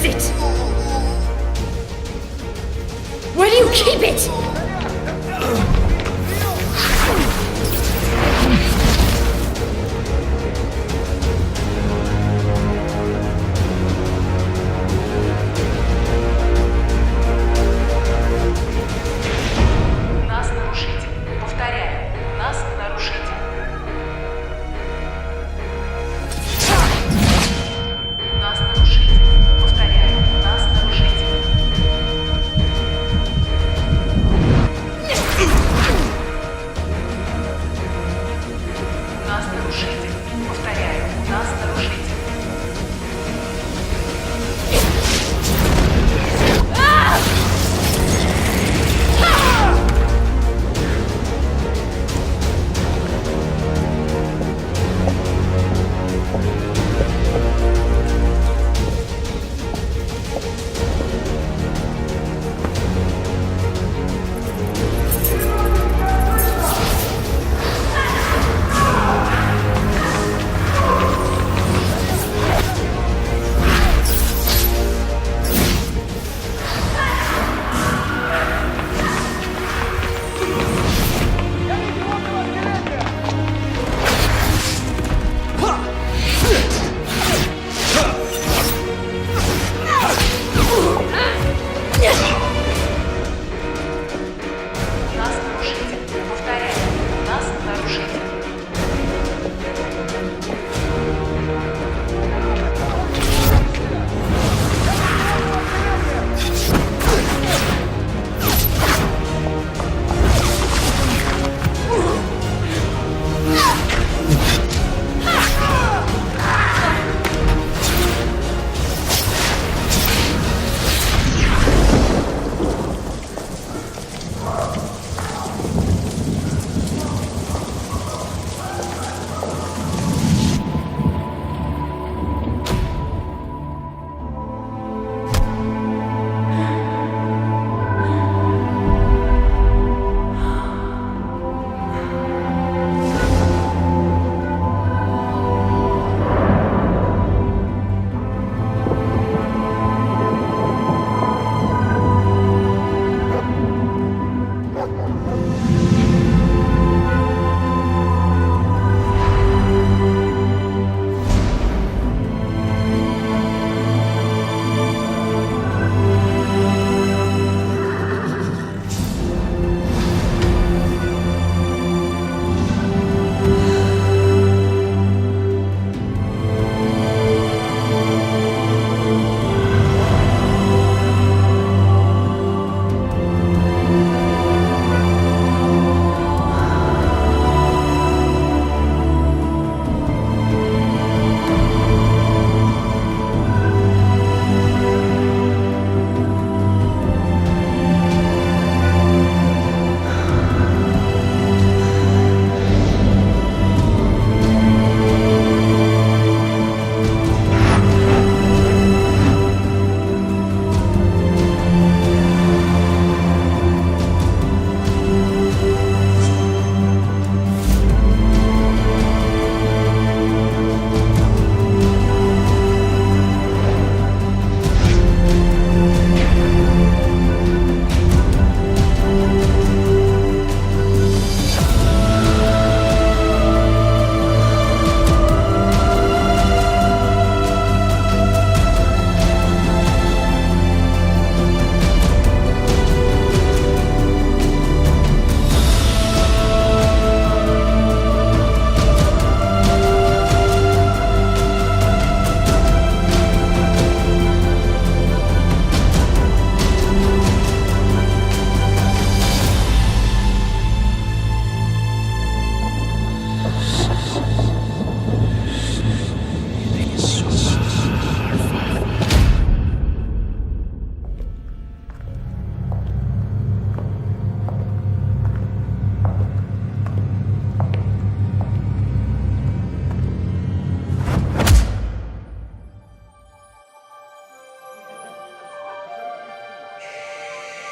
is it? Where do you keep it? У нас нарушитель. Повторяю, у нас нарушитель. У нас нарушитель. Повторяю, у нас нарушитель. У нас нарушитель. Повторяю, у нас нарушитель. У нас нарушитель. Повторяю, у нас нарушитель.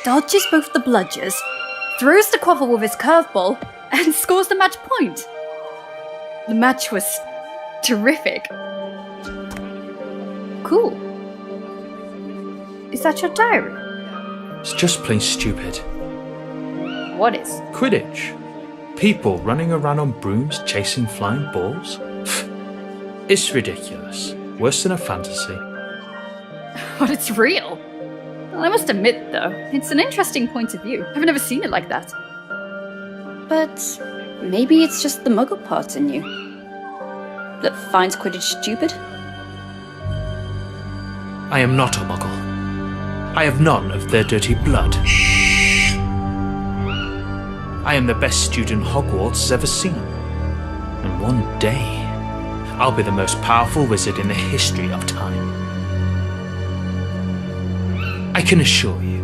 Dodges both the bludgers, throws the quaffle with his curveball, and scores the match point. The match was terrific. Cool. Is that your diary? It's just plain stupid. What is? Quidditch. People running around on brooms chasing flying balls. It's ridiculous. Worse than a fantasy. But it's real. Well, I must admit, though, it's an interesting point of view. I've never seen it like that. But maybe it's just the muggle part in you that finds Quidditch stupid? I am not a muggle. I have none of their dirty blood. I am the best student Hogwarts has ever seen. And one day, I'll be the most powerful wizard in the history of time. I can assure you.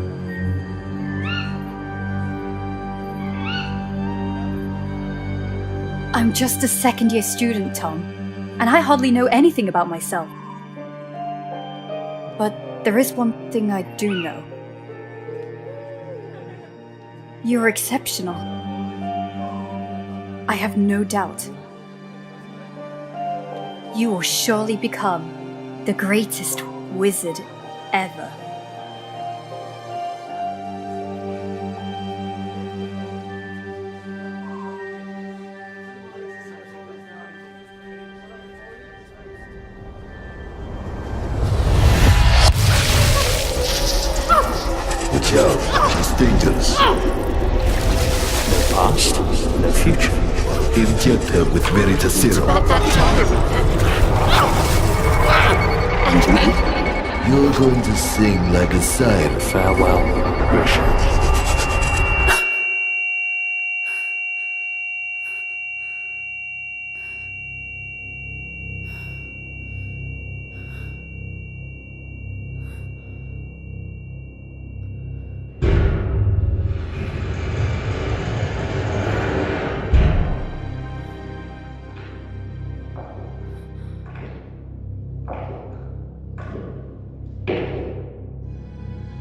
I'm just a second-year student, Tom, and I hardly know anything about myself. But there is one thing I do know. You're exceptional. I have no doubt. You will surely become the greatest wizard ever. Watch out, it's dangerous. No past, no future. Inject her with Veritaserum. And me? You're going to sing like a siren. Farewell, Richard.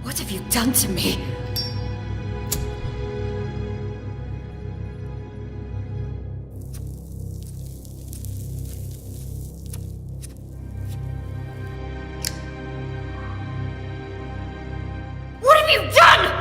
What have you done to me? What have you done?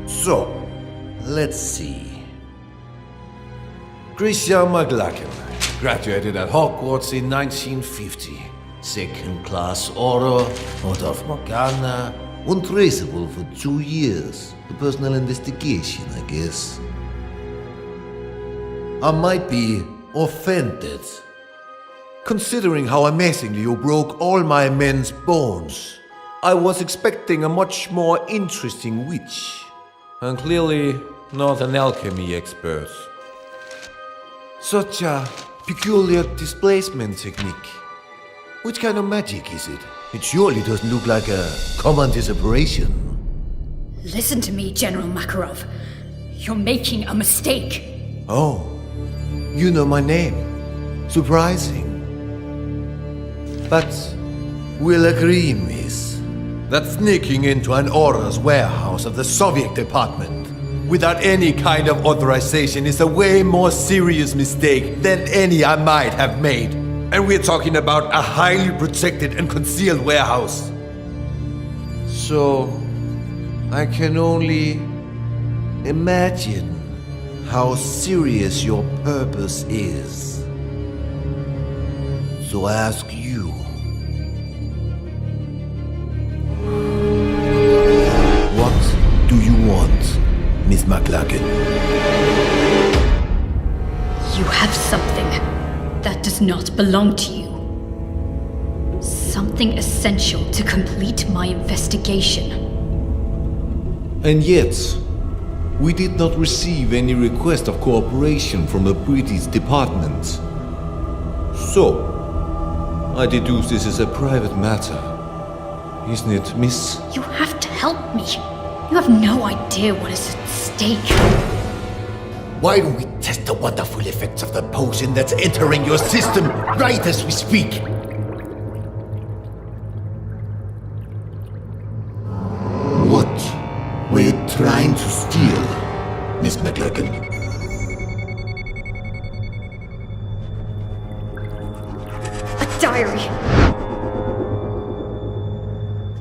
So, let's see. Christian McLachlan graduated at Hogwarts in 1950. Second class order, order of Morgana, untraceable for 2 years. A personal investigation, I guess. I might be offended, considering how amazingly you broke all my men's bones. I was expecting a much more interesting witch. And clearly not an alchemy expert. Such a peculiar displacement technique. Which kind of magic is it? It surely doesn't look like a common disapparition. Listen to me, General Makarov. You're making a mistake. Oh, you know my name. Surprising. But we'll agree, miss, that sneaking into an Aura's warehouse of the Soviet department without any kind of authorization is a way more serious mistake than any I might have made. And we're talking about a highly protected and concealed warehouse. So, I can only imagine how serious your purpose is. So I ask you, what do you want, Miss McLachlan? You have something that does not belong to you. Something essential to complete my investigation. And yet, we did not receive any request of cooperation from the British department. So, I deduce this is a private matter. Isn't it, miss? You have to help me. You have no idea what is at stake. Why don't we test the wonderful effects of the potion that's entering your system right as we speak? trying to steal, Miss McLagan? A diary.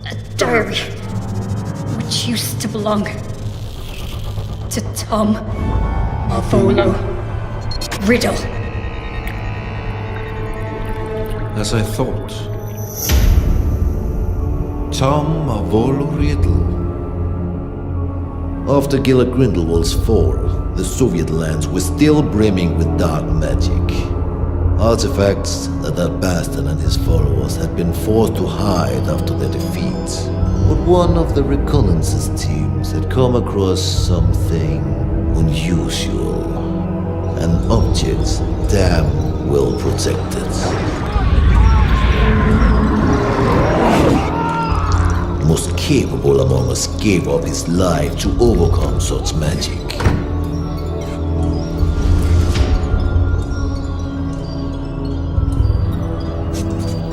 A diary. Which used to belong to Tom Marvolo Riddle. As I thought. Tom Marvolo Riddle. After Gila Grindelwald's fall, the Soviet lands were still brimming with dark magic. Artifacts that bastard and his followers had been forced to hide after their defeat. But one of the reconnaissance teams had come across something unusual. An object damn well protected. Most capable among us gave up his life to overcome such magic.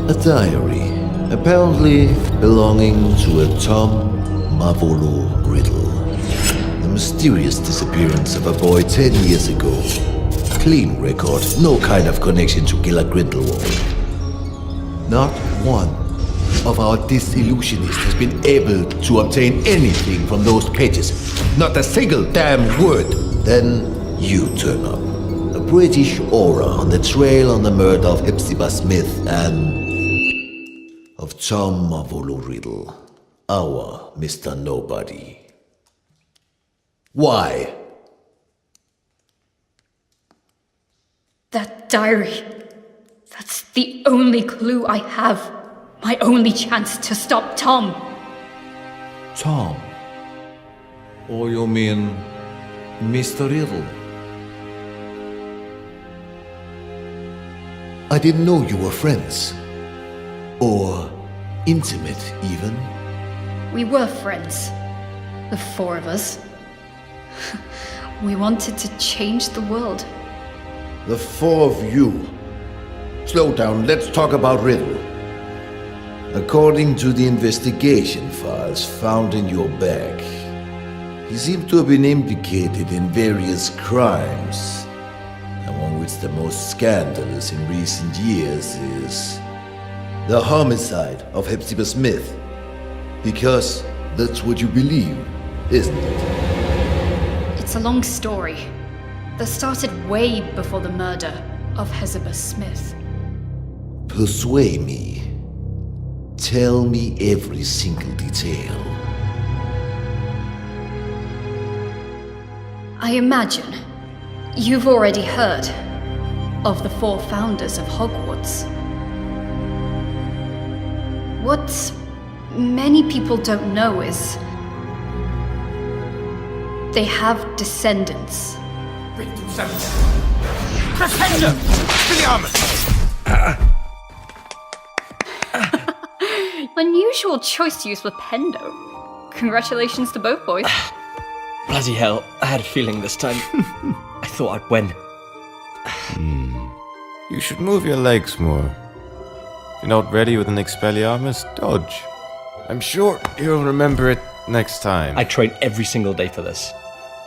A diary, apparently belonging to a Tom Marvolo Riddle. The mysterious disappearance of a boy 10 years ago. Clean record, no kind of connection to Gila Grindelwald. Not one of our disillusionists has been able to obtain anything from those pages. Not a single damn word. Then you turn up. A British aura on the trail on the murder of Hepzibah Smith and of Tom Marvolo Riddle, our Mr. Nobody. Why? That diary. That's the only clue I have. My only chance to stop Tom. Tom? Or you mean Mr. Riddle? I didn't know you were friends. Or intimate, even. We were friends. The four of us. We wanted to change the world. The four of you. Slow down, let's talk about Riddle. According to the investigation files found in your bag, he seemed to have been implicated in various crimes, among which the most scandalous in recent years is the homicide of Hepzibah Smith. Because that's what you believe, isn't it? It's a long story that started way before the murder of Hepzibah Smith. Persuade me. Tell me every single detail. I imagine you've already heard of the four founders of Hogwarts. What many people don't know is they have descendants. Unusual choice to use with Pendo. Congratulations to both boys. Bloody hell, I had a feeling this time. I thought I'd win. You should move your legs more. If you're not ready with an Expelliarmus, dodge. I'm sure you'll remember it next time. I train every single day for this.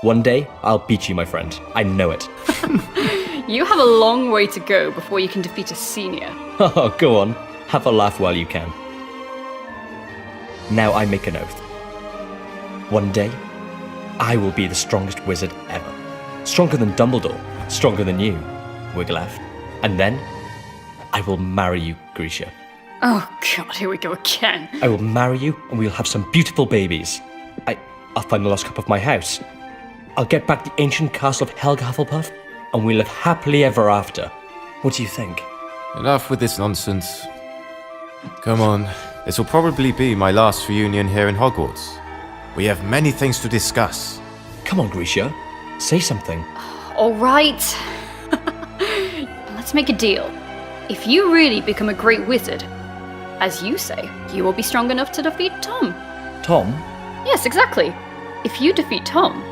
One day, I'll beat you, my friend. I know it. You have a long way to go before you can defeat a senior. Oh, go on. Have a laugh while you can. Now I make an oath. One day, I will be the strongest wizard ever. Stronger than Dumbledore. Stronger than you, Wigglytuff. And then, I will marry you, Grisha. Oh god, here we go again. I will marry you, and we'll have some beautiful babies. I'll find the lost cup of my house. I'll get back the ancient castle of Helga Hufflepuff, and we'll live happily ever after. What do you think? Enough with this nonsense. Come on, this will probably be my last reunion here in Hogwarts. We have many things to discuss. Come on, Grisha. Say something. Alright. Let's make a deal. If you really become a great wizard, as you say, you will be strong enough to defeat Tom. Tom? Yes, exactly. If you defeat Tom,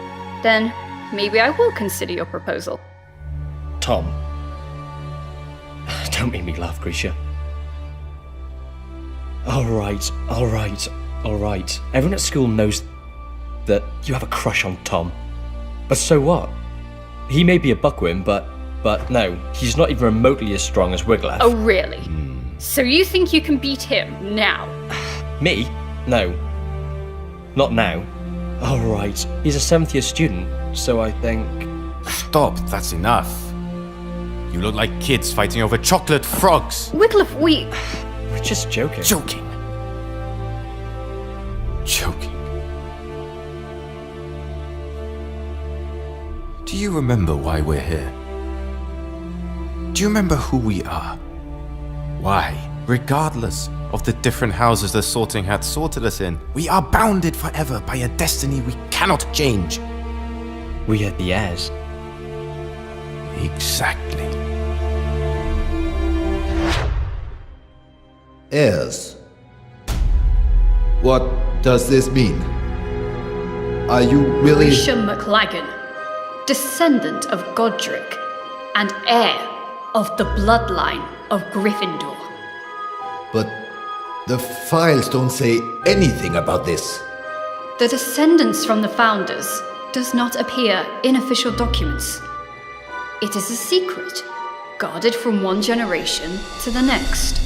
then maybe I will consider your proposal. Tom? Don't make me laugh, Grisha. Alright. Everyone at school knows that you have a crush on Tom. But so what? He may be a buckworm, but no, he's not even remotely as strong as Wiglaf. Oh, really? So you think you can beat him now? Me? No. Not now. Oh, right. He's a 7th year student, so I think... Stop, that's enough. You look like kids fighting over chocolate frogs. Wiglaf, We're just joking. Joking. Do you remember why we're here? Do you remember who we are? Why, regardless of the different houses the Sorting Hat sorted us in, we are bounded forever by a destiny we cannot change? We are the heirs. Exactly. Heirs. What does this mean? Are you really... Grisha McLagan, descendant of Godric, and heir of the bloodline of Gryffindor. But the files don't say anything about this. The descendants from the founders does not appear in official documents. It is a secret, guarded from one generation to the next.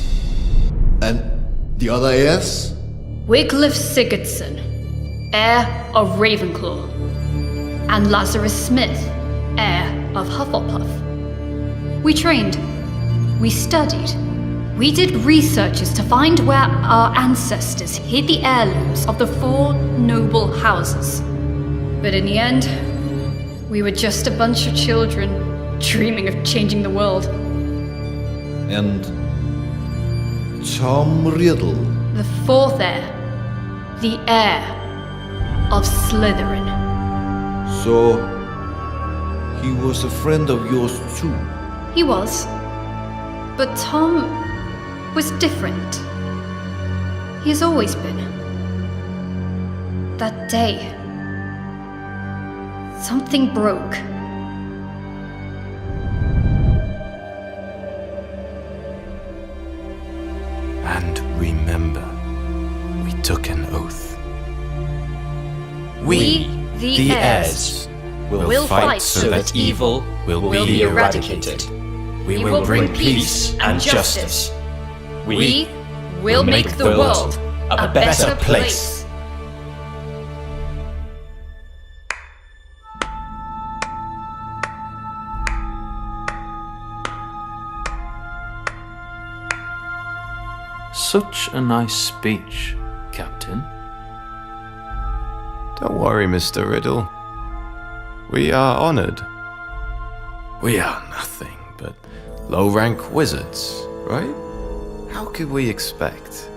And the other heirs? Wiglaf Sigurdsson, heir of Ravenclaw, and Lazarus Smith, heir of Hufflepuff. We trained, we studied, we did researches to find where our ancestors hid the heirlooms of the 4 noble houses. But in the end, we were just a bunch of children dreaming of changing the world. And Tom Riddle. The 4th heir, the heir of Slytherin. So, he was a friend of yours too? He was. But Tom was different. He has always been. That day, something broke. And remember, we took an oath. We, the heirs, will fight so that evil will be eradicated. We will bring peace and justice. We will make the world a better place. Such a nice speech, Captain. Don't worry, Mr. Riddle. We are honored. We are nothing but low-rank wizards, right? How could we expect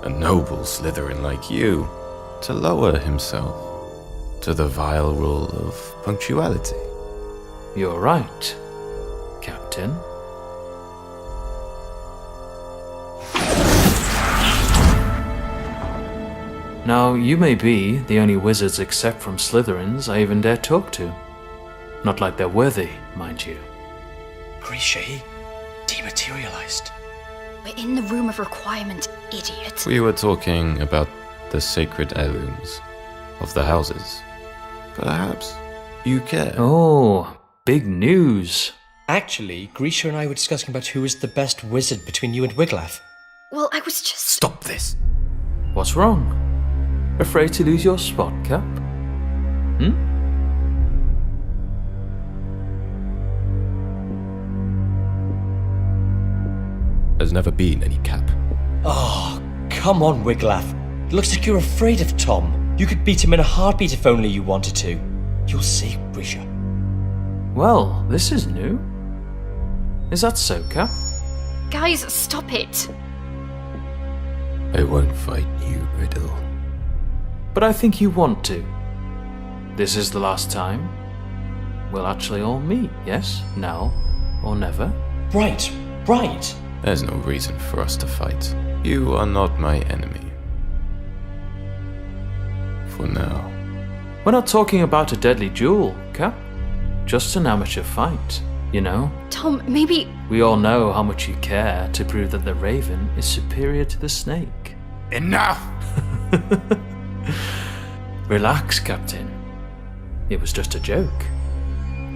a noble Slytherin like you to lower himself to the vile rule of punctuality? You're right, Captain. Now, you may be the only wizards except from Slytherins I even dare talk to. Not like they're worthy, mind you. Grisha, he dematerialized. We're in the room of requirement, idiot. We were talking about the sacred heirlooms of the houses. Perhaps you care. Oh, big news. Actually, Grisha and I were discussing about who is the best wizard between you and Wiglaf. Well, I was just... Stop this! What's wrong? Afraid to lose your spot, Cap? There's never been any cap. Oh, come on, Wiglaf. It looks like you're afraid of Tom. You could beat him in a heartbeat if only you wanted to. You'll see, Grisha. Well, this is new. Is that so, Cap? Guys, stop it. I won't fight you, Riddle. But I think you want to. This is the last time we'll actually all meet, yes? Now or never? Right. There's no reason for us to fight. You are not my enemy. For now. We're not talking about a deadly duel, Cap. Just an amateur fight, you know? Tom, maybe... We all know how much you care to prove that the raven is superior to the snake. Enough! Relax, Captain. It was just a joke.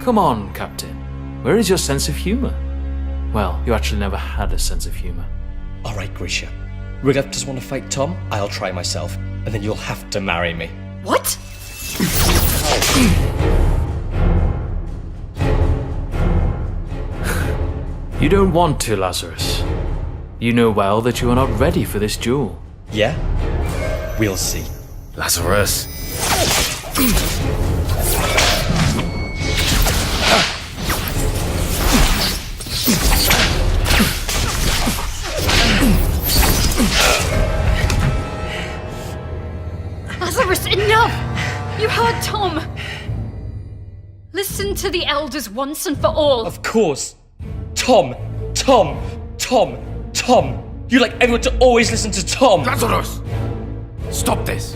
Come on, Captain. Where is your sense of humour? Well, you actually never had a sense of humour. Alright, Grisha. Riglaf just want to fight Tom? I'll try myself, and then you'll have to marry me. What? You don't want to, Lazarus. You know well that you are not ready for this duel. Yeah? We'll see. Lazarus. Lazarus, enough! You heard Tom! Listen to the elders once and for all. Of course. Tom! Tom! Tom! Tom! You like everyone to always listen to Tom! Lazarus! Stop this!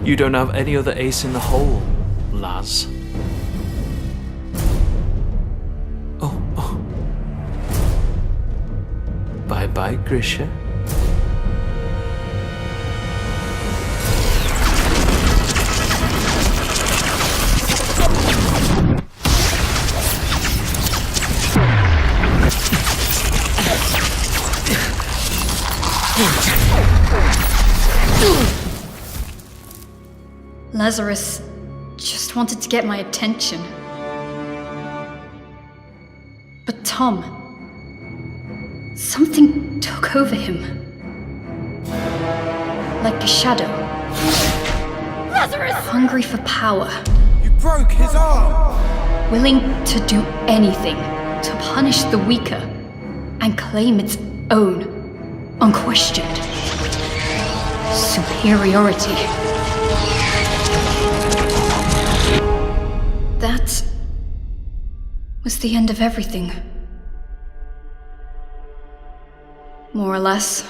You don't have any other ace in the hole, Laz. Oh. Bye-bye, Grisha. Lazarus just wanted to get my attention. But Tom, something took over him. Like a shadow. Lazarus! Hungry for power. You broke his arm! Willing to do anything to punish the weaker and claim its own, unquestioned superiority. That was the end of everything. More or less.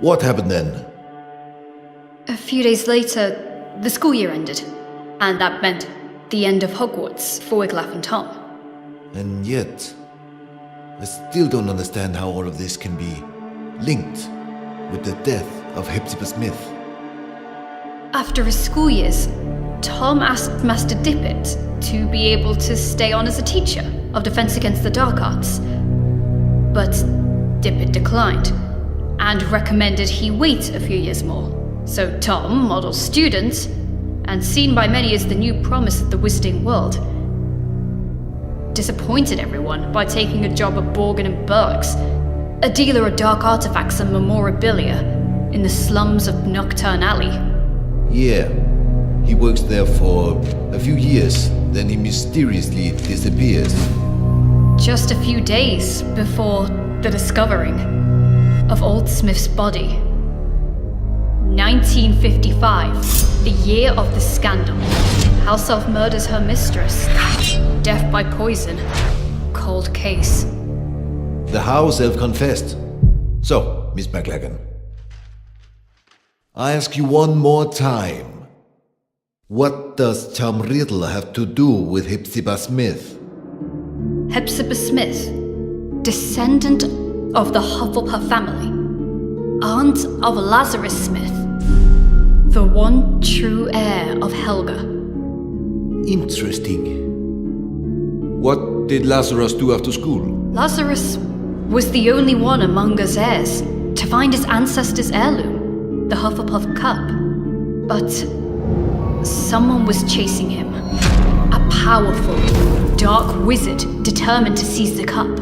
What happened then? A few days later, the school year ended, and that meant the end of Hogwarts for Wiglaf and Tom. And yet, I still don't understand how all of this can be linked with the death of Hepzibah Smith. After his school years, Tom asked Master Dippet to be able to stay on as a teacher of Defense Against the Dark Arts. But Dippet declined, and recommended he wait a few years more. So Tom, model student, and seen by many as the new promise of the wizarding world, disappointed everyone by taking a job at Borgin and Burke's, a dealer of dark artifacts and memorabilia in the slums of Nocturne Alley. Yeah, he works there for a few years, then he mysteriously disappears. Just a few days before the discovering of Old Smith's body. 1955, the year of the scandal. House Elf murders her mistress. Death by poison. Cold case. The house elf confessed. So, Miss McLagan, I ask you one more time. What does Tom Riddle have to do with Hepzibah Smith? Hepzibah Smith, descendant of the Hufflepuff family, aunt of Lazarus Smith, the one true heir of Helga. Interesting. What did Lazarus do after school? Lazarus was the only one among us heirs to find his ancestor's heirloom, the Hufflepuff cup. But someone was chasing him. A powerful, dark wizard determined to seize the cup.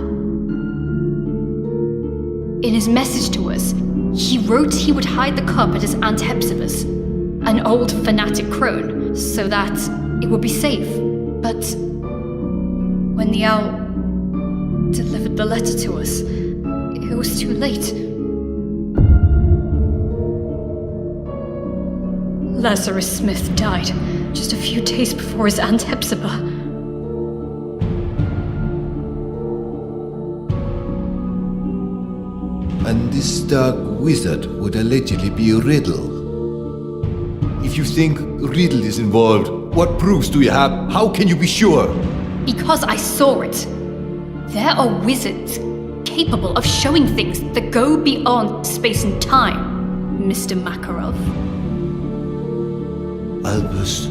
In his message to us, he wrote he would hide the cup at his Aunt Hepzibah's, an old fanatic crone, so that it would be safe. But when the owl delivered the letter to us, it was too late. Lazarus Smith died just a few days before his Aunt Hepzibah. And this dark wizard would allegedly be Riddle. If you think Riddle is involved, what proofs do you have? How can you be sure? Because I saw it. There are wizards capable of showing things that go beyond space and time. Mr. Makarov? Albus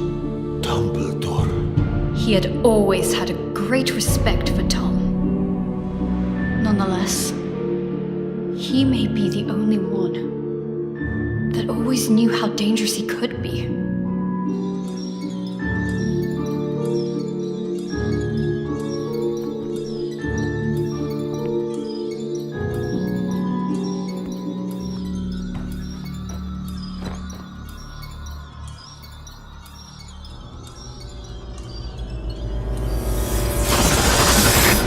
Dumbledore. He had always had a great respect for Tom. Nonetheless, he may be the only one that always knew how dangerous he could be.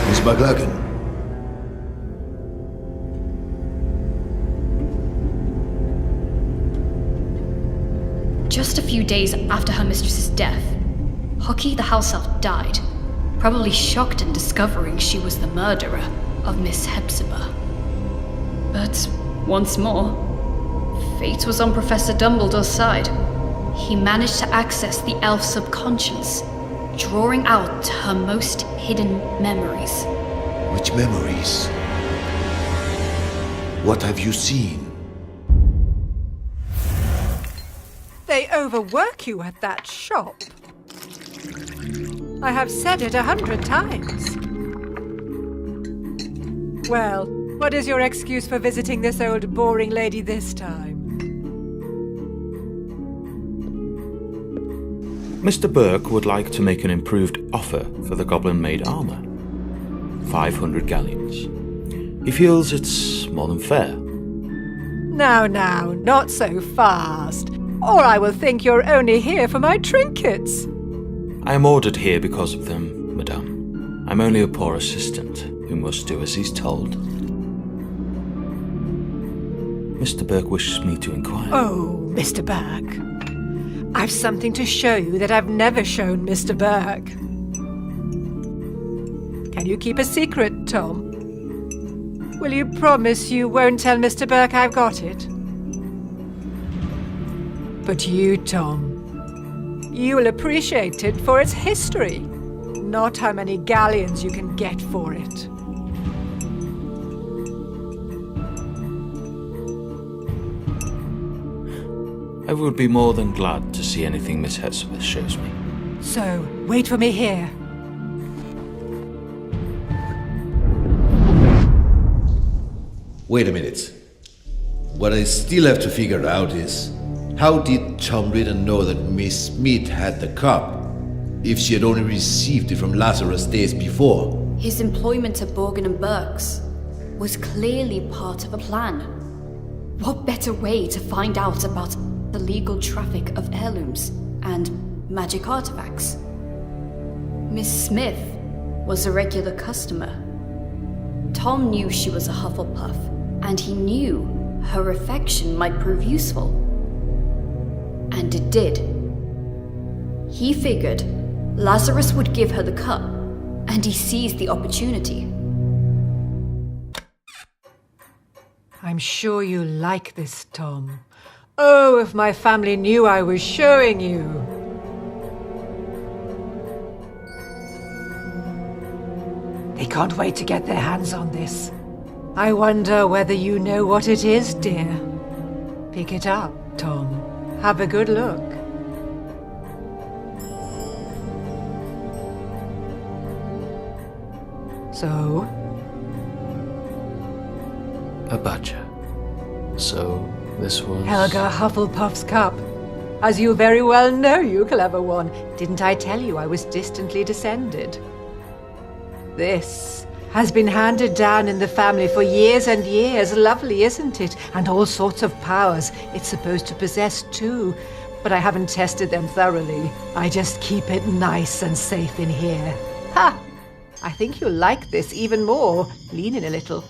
Miss McLagan. Just a few days after her mistress's death, Hockey the house elf died, probably shocked in discovering she was the murderer of Miss Hepzibah. But once more, fate was on Professor Dumbledore's side. He managed to access the elf subconscious, drawing out her most hidden memories. Which memories? What have you seen? They overwork you at that shop. I have said it 100 times. Well, what is your excuse for visiting this old boring lady this time? Mr. Burke would like to make an improved offer for the goblin-made armor. 500 galleons. He feels it's more than fair. Now, not so fast. Or I will think you're only here for my trinkets. I am ordered here because of them, madame. I'm only a poor assistant who must do as he's told. Mr. Burke wishes me to inquire. Oh, Mr. Burke. I've something to show you that I've never shown Mr. Burke. Can you keep a secret, Tom? Will you promise you won't tell Mr. Burke I've got it? But you, Tom, you will appreciate it for its history, not how many galleons you can get for it. I would be more than glad to see anything Miss Hepzibah shows me. So, wait for me here. Wait a minute. What I still have to figure out is, how did Tom Ritter know that Miss Smith had the cup, if she had only received it from Lazarus days before? His employment at Borgin and Burke's was clearly part of a plan. What better way to find out about the legal traffic of heirlooms and magic artifacts? Miss Smith was a regular customer. Tom knew she was a Hufflepuff, and he knew her affection might prove useful. And it did. He figured Lazarus would give her the cup, and he seized the opportunity. I'm sure you like this, Tom. Oh, if my family knew I was showing you. They can't wait to get their hands on this. I wonder whether you know what it is, dear. Pick it up, Tom. Have a good look. So? A badger. So, this was... Helga Hufflepuff's cup. As you very well know, you clever one. Didn't I tell you I was distantly descended? This has been handed down in the family for years and years. Lovely, isn't it? And all sorts of powers it's supposed to possess too. But I haven't tested them thoroughly. I just keep it nice and safe in here. Ha! I think you'll like this even more. Lean in a little.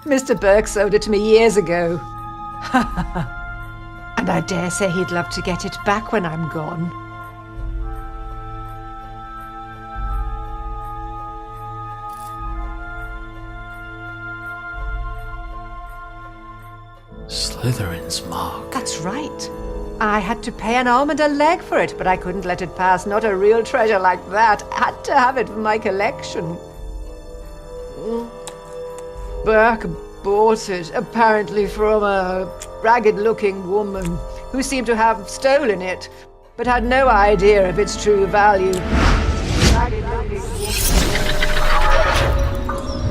Mr. Burke sold it to me years ago. And I dare say he'd love to get it back when I'm gone. Slytherin's mark. That's right. I had to pay an arm and a leg for it, but I couldn't let it pass. Not a real treasure like that. Had to have it for my collection. Burke bought it, apparently from a ragged-looking woman who seemed to have stolen it, but had no idea of its true value. Ragged-looking woman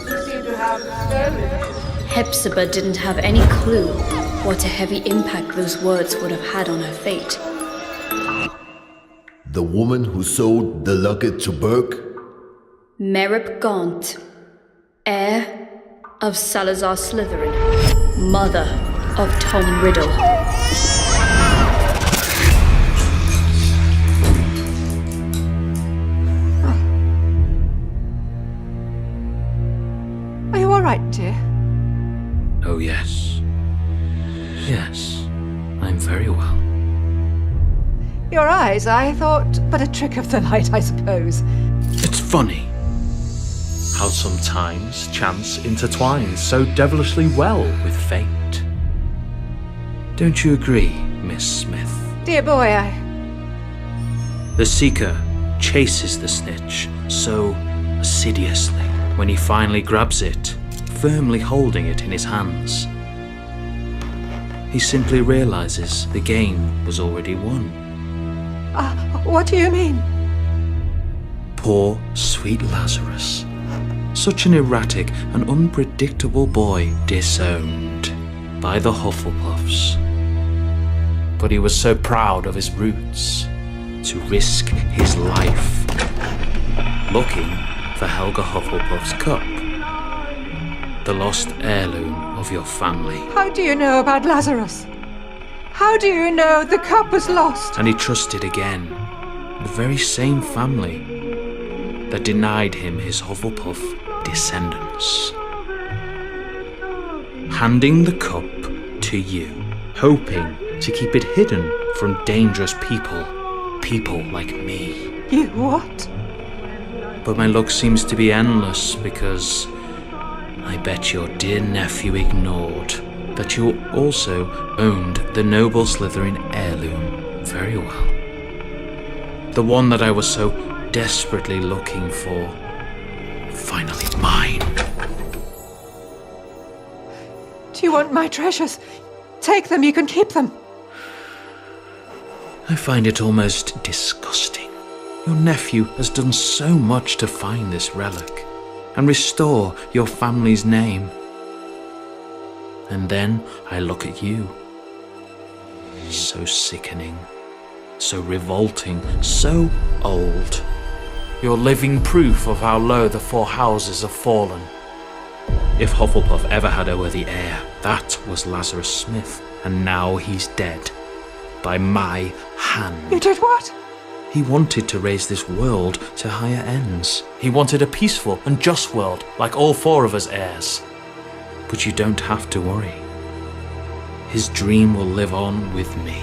who seemed to have stolen it. Hepzibah didn't have any clue what a heavy impact those words would have had on her fate. The woman who sold the locket to Burke? Merip Gaunt, heir of Salazar Slytherin, mother of Tom Riddle. Are you all right, dear? Oh, yes. Yes, I'm very well. Your eyes, I thought, but a trick of the light, I suppose. It's funny how sometimes chance intertwines so devilishly well with fate. Don't you agree, Miss Smith? Dear boy, The Seeker chases the snitch so assiduously when he finally grabs it, firmly holding it in his hands. He simply realizes the game was already won. What do you mean? Poor, sweet Lazarus. Such an erratic and unpredictable boy disowned by the Hufflepuffs. But he was so proud of his roots to risk his life looking for Helga Hufflepuff's cup, the lost heirloom of your family. How do you know about Lazarus? How do you know the cup was lost? And he trusted again the very same family that denied him his Hufflepuff descendants. Handing the cup to you, hoping to keep it hidden from dangerous people like me. You what? But my luck seems to be endless because I bet your dear nephew ignored that you also owned the noble Slytherin heirloom very well. The one that I was so desperately looking for. Finally mine. Do you want my treasures? Take them, you can keep them. I find it almost disgusting. Your nephew has done so much to find this relic and restore your family's name. And then I look at you. So sickening, so revolting, so old. You're living proof of how low the four houses have fallen. If Hufflepuff ever had a worthy heir, that was Lazarus Smith, and now he's dead. By my hand. You did what? He wanted to raise this world to higher ends. He wanted a peaceful and just world, like all four of us heirs. But you don't have to worry. His dream will live on with me.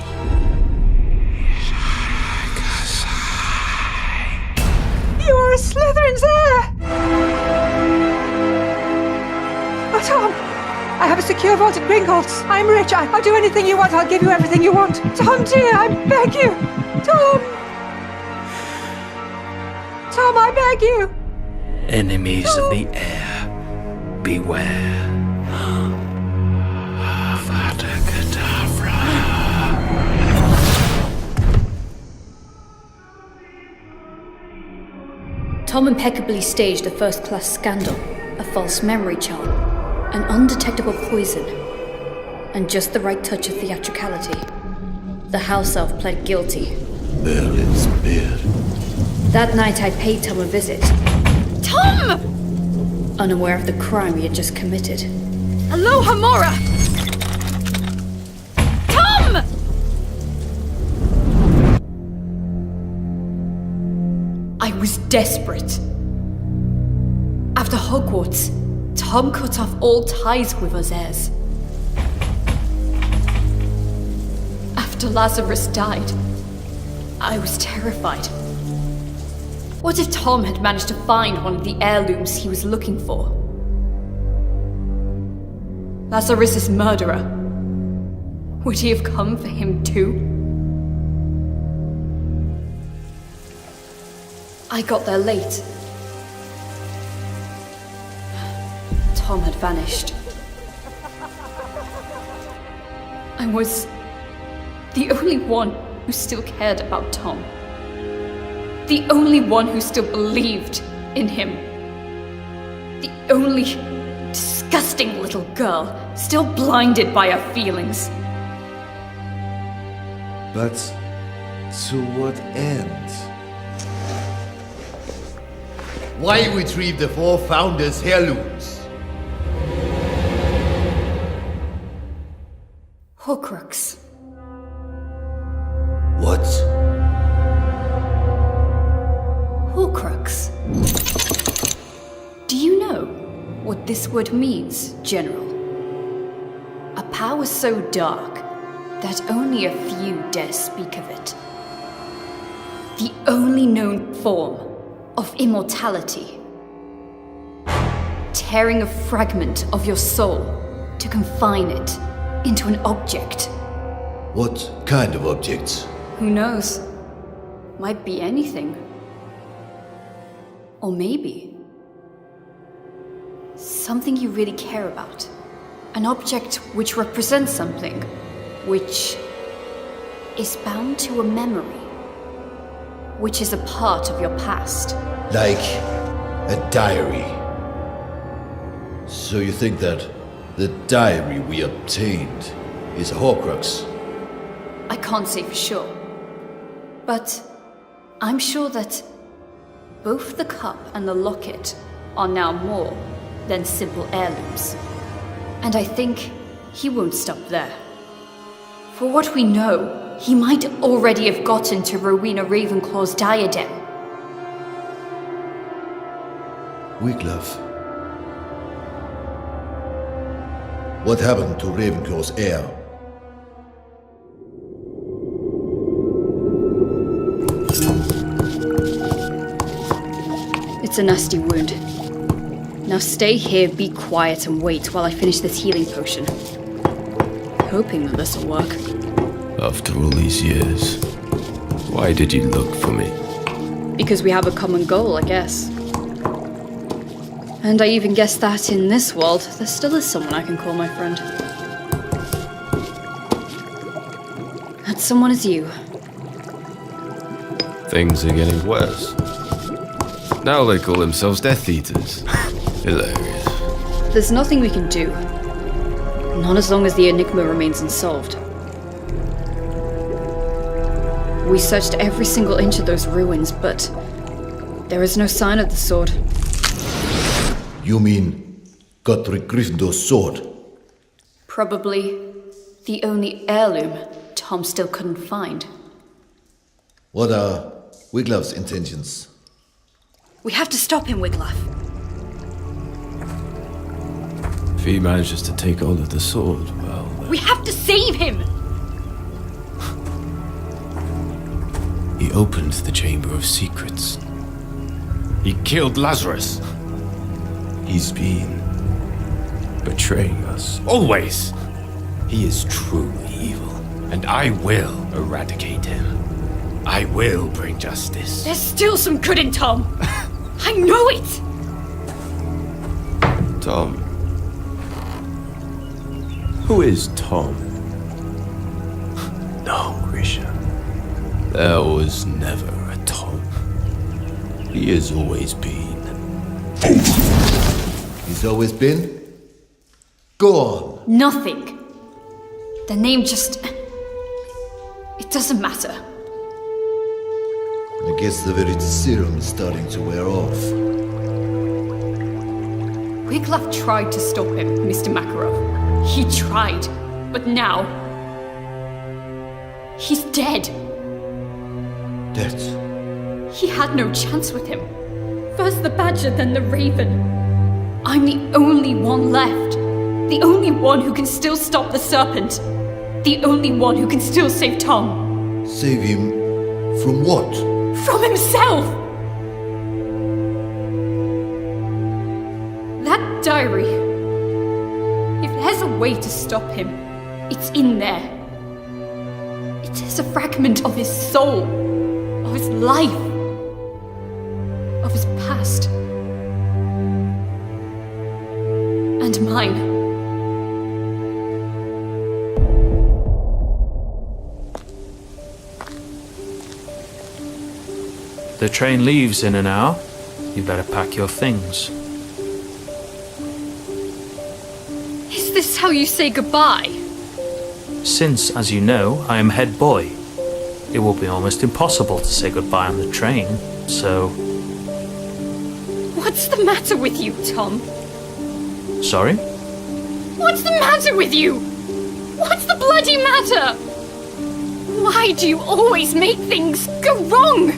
You are a Slytherin's heir! Oh, Tom! I have a secure vault at Gringotts. I'm rich. I'll do anything you want. I'll give you everything you want. Tom, dear, I beg you! Tom! Tom, I beg you! Enemies of the heir, beware. Avada Kedavra. Tom impeccably staged a first-class scandal, a false memory charm, an undetectable poison, and just the right touch of theatricality. The house elf pled guilty. Merlin's beard. That night I paid Tom a visit. Tom! Unaware of the crime he had just committed. Hello, Hamora! Tom! I was desperate. After Hogwarts, Tom cut off all ties with us heirs. After Lazarus died, I was terrified. What if Tom had managed to find one of the heirlooms he was looking for? Lazarus's murderer. Would he have come for him too? I got there late. Tom had vanished. I was the only one who still cared about Tom. The only one who still believed in him. The only disgusting little girl still blinded by her feelings. But to what end? Why retrieve the four founders' heirlooms? Horcrux. What? Horcrux. Do you know what this word means, General? A power so dark that only a few dare speak of it. The only known form of immortality. Tearing a fragment of your soul to confine it into an object. What kind of objects? Who knows? Might be anything. Or maybe something you really care about. An object which represents something, which is bound to a memory, which is a part of your past. Like a diary. So you think that the diary we obtained is a Horcrux? I can't say for sure, but I'm sure that both the cup and the locket are now more than simple heirlooms. And I think he won't stop there. For what we know, he might already have gotten to Rowena Ravenclaw's diadem. Wiglaf. What happened to Ravenclaw's heir? It's a nasty wound. Now stay here, be quiet, and wait while I finish this healing potion. Hoping that this'll work. After all these years, why did you look for me? Because we have a common goal, I guess. And I even guess that in this world, there still is someone I can call my friend. That someone is you. Things are getting worse. Now they call themselves Death Eaters. Hilarious. There's nothing we can do. Not as long as the enigma remains unsolved. We searched every single inch of those ruins, but there is no sign of the sword. You mean Godric Gryffindor's sword? Probably the only heirloom Tom still couldn't find. What are Wiglaf's intentions? We have to stop him, Wiglaf. If he manages to take hold of the sword, well... We have to save him! He opened the Chamber of Secrets. He killed Lazarus. He's been betraying us. Always! He is truly evil, and I will eradicate him. I will bring justice. There's still some good in Tom! I know it! Tom. Who is Tom? No, Grisha. There was never a Tom. He has always been. He's always been? Go on. Nothing. The name just... It doesn't matter. I guess the very serum is starting to wear off. Wiglaf tried to stop him, Mr. Makarov. He tried, but now... He's dead. Dead? He had no chance with him. First the Badger, then the Raven. I'm the only one left. The only one who can still stop the serpent. The only one who can still save Tom. Save him from what? From himself! That diary. If there's a way to stop him, it's in there. It is a fragment of his soul, of his life, of his past. And mine. The train leaves in an hour. You better pack your things. Is this how you say goodbye? Since, as you know, I am head boy, it will be almost impossible to say goodbye on the train, so... What's the matter with you, Tom? Sorry? What's the matter with you? What's the bloody matter? Why do you always make things go wrong?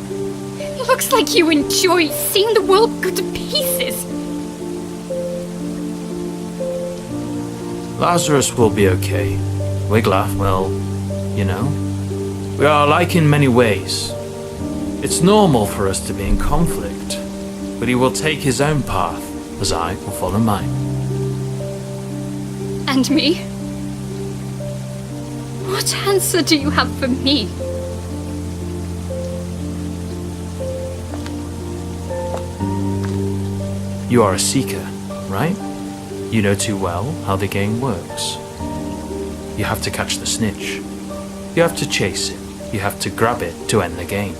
It looks like you enjoy seeing the world go to pieces. Lazarus will be okay. Wiglaf, well, you know, we are alike in many ways. It's normal for us to be in conflict, but he will take his own path, as I will follow mine. And me? What answer do you have for me? You are a seeker, right? You know too well how the game works. You have to catch the snitch. You have to chase it. You have to grab it to end the game.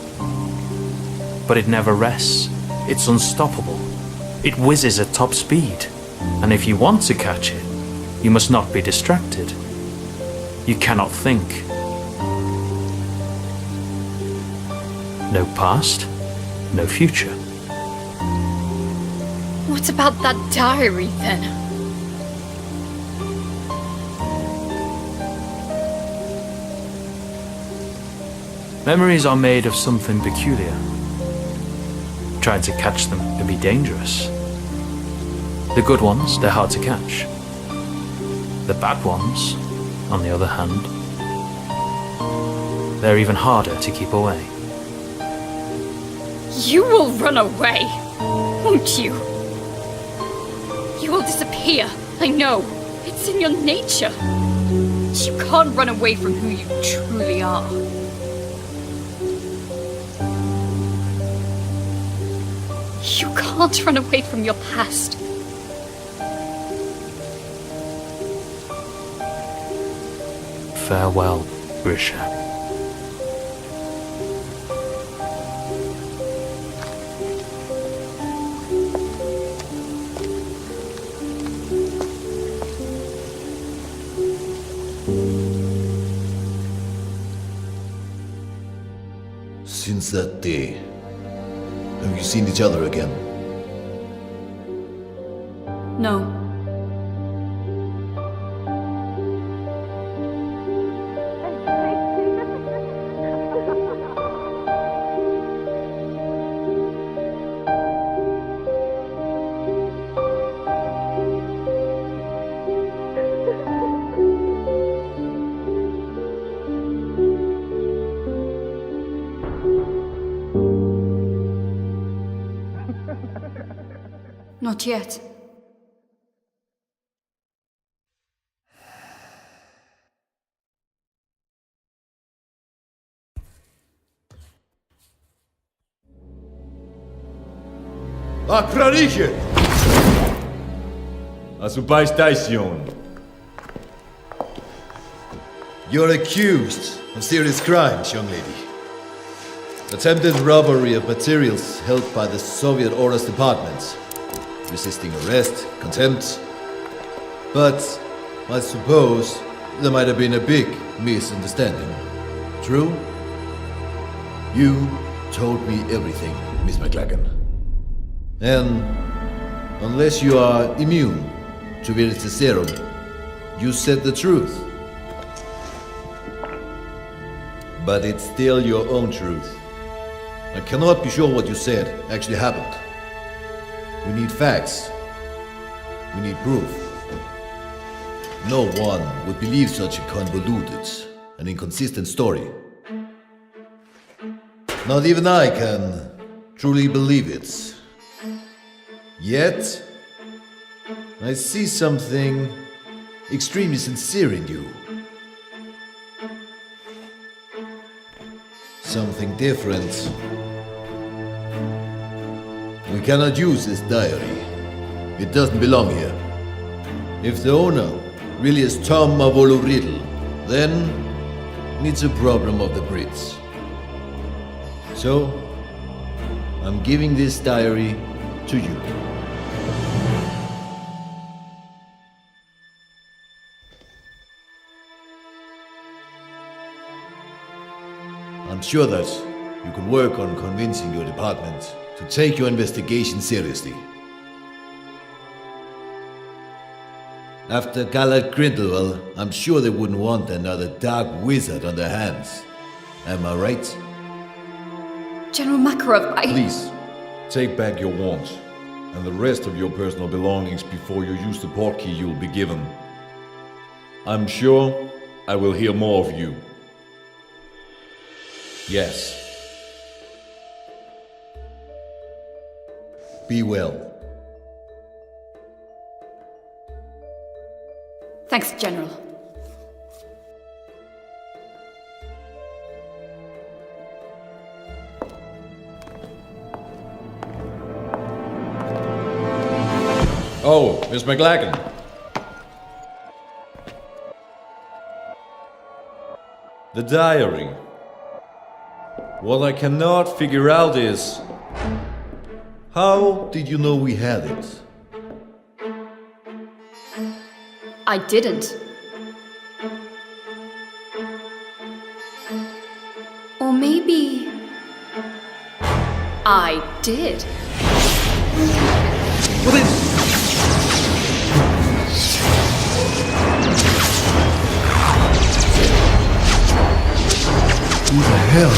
But it never rests. It's unstoppable. It whizzes at top speed. And if you want to catch it, you must not be distracted. You cannot think. No past, no future. What about that diary, then? Memories are made of something peculiar. Trying to catch them can be dangerous. The good ones, they're hard to catch. The bad ones, on the other hand, they're even harder to keep away. You will run away, won't you? You will disappear, I know. It's in your nature. You can't run away from who you truly are. You can't run away from your past. Farewell, Grisha. Since that day, have you seen each other again? No. Not yet. Acrariche! A su station. You're accused of serious crimes, young lady. Attempted robbery of materials held by the Soviet Orders Department. Resisting arrest, contempt. But I suppose there might have been a big misunderstanding. True? You told me everything, Miss McLagan. And unless you are immune to Viri's serum, you said the truth. But it's still your own truth. I cannot be sure what you said actually happened. We need facts. We need proof. No one would believe such a convoluted and inconsistent story. Not even I can truly believe it. Yet, I see something extremely sincere in you. Something different. We cannot use this diary. It doesn't belong here. If the owner really is Tom of Riddle, then it's a problem of the Brits. So, I'm giving this diary to you. I'm sure that you can work on convincing your department to take your investigation seriously. After Galad Grindelwald, I'm sure they wouldn't want another dark wizard on their hands. Am I right? General Makarov, Please, take back your wand and the rest of your personal belongings before you use the portkey you will be given. I'm sure I will hear more of you. Yes. Be well. Thanks, General. Oh, Miss McLagan. The diary. What I cannot figure out is... How did you know we had it? I didn't. Or maybe... I did. Who the hell?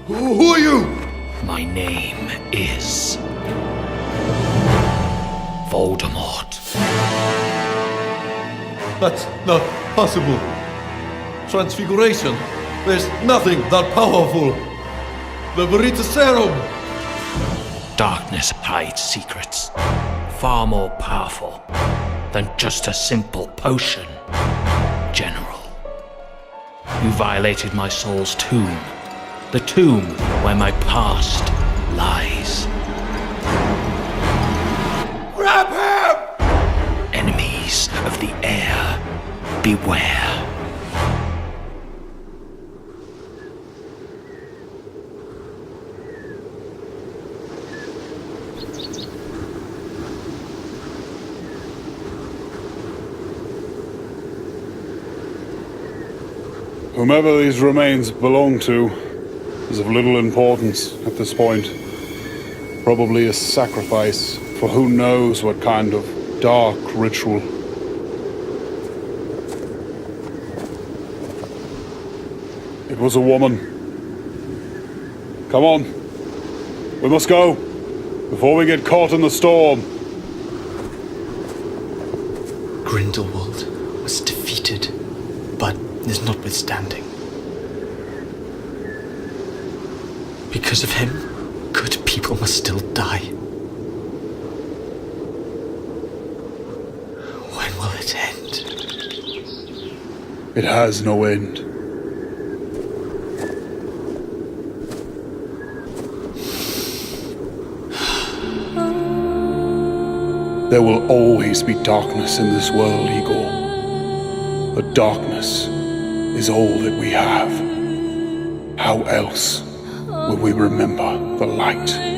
Who are you? My name is Voldemort. That's not possible. Transfiguration. There's nothing that powerful. The Veritaserum. Darkness hides secrets far more powerful than just a simple potion. General, you violated my soul's tomb. The tomb where my past lies. Grab him! Enemies of the air, beware. Whomever these remains belong to is of little importance at this point. Probably a sacrifice for who knows what kind of dark ritual. It was a woman. Come on. We must go before we get caught in the storm. Grindelwald was defeated, but is notwithstanding. Because of him, good people must still die. When will it end? It has no end. There will always be darkness in this world, Igor. But darkness is all that we have. How else will we remember the light?